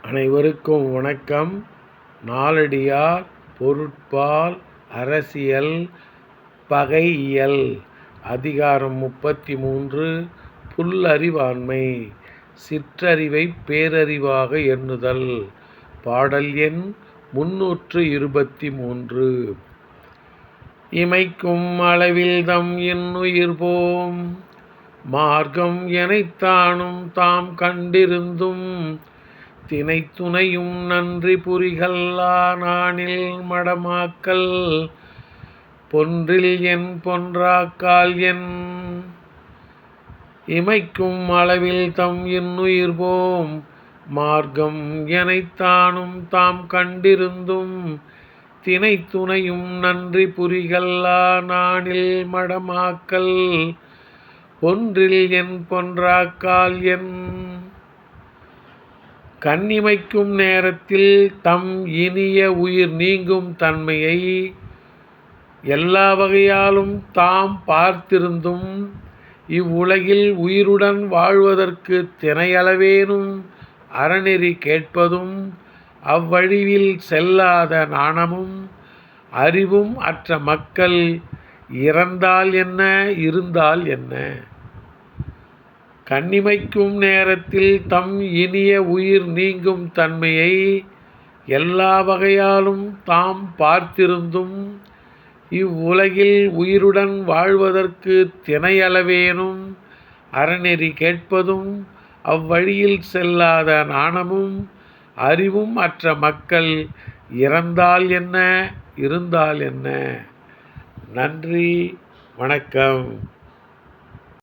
அனைவருக்கும் வணக்கம். நாலடியார் பொருட்பால் அரசியல் பகையியல் அதிகாரம் 33 புல்லறிவாண்மை சிற்றறிவைப் பேரறிவாக எண்ணுதல். பாடல் எண் 323. இமைக்கும் அளவில்தம் இன்னுயிர்போம் மார்க்கம் எனைத்தானும் தாம் கண்டிருந்தும் தினைத்துணையும் நன்றி புரிகல்லா நாணில் மடமாக்கல் பொன்றில் என் பொன்றாக்கால் என். இமைக்கும் அளவில்தம் இன்னுயிர்போம் மார்க்கம் எனைத்தானும் தாம் கண்டிருந்தும் தினைத்துணையும் நன்றி புரிகல்லா நாணில் மடமாக்கல் பொன்றில் என் பொன்றாக்கால் என். கண்ணிமைக்கும் நேரத்தில் தம் இனிய உயிர் நீங்கும் தன்மையை எல்லா வகையாலும் தாம் பார்த்திருந்தும் இவ்வுலகில் உயிருடன் வாழ்வதற்கு தினையளவேனும் அறநெறி கேட்பதும் அவ்வழியில் செல்லாத நாணமும் அறிவும் அற்ற மக்கள் இறந்தால் என்ன இருந்தால் என்ன. கண்ணிமைக்கும் நேரத்தில் தம் இனிய உயிர் நீங்கும் தன்மையை எல்லா வகையாலும் தாம் பார்த்திருந்தும் இவ்வுலகில் உயிருடன் வாழ்வதற்கு தினையளவேனும் அறநெறி கேட்பதும் அவ்வழியில் செல்லாத நாணமும் அறிவும் அற்ற மக்கள் இறந்தால் என்ன இருந்தால் என்ன. நன்றி, வணக்கம்.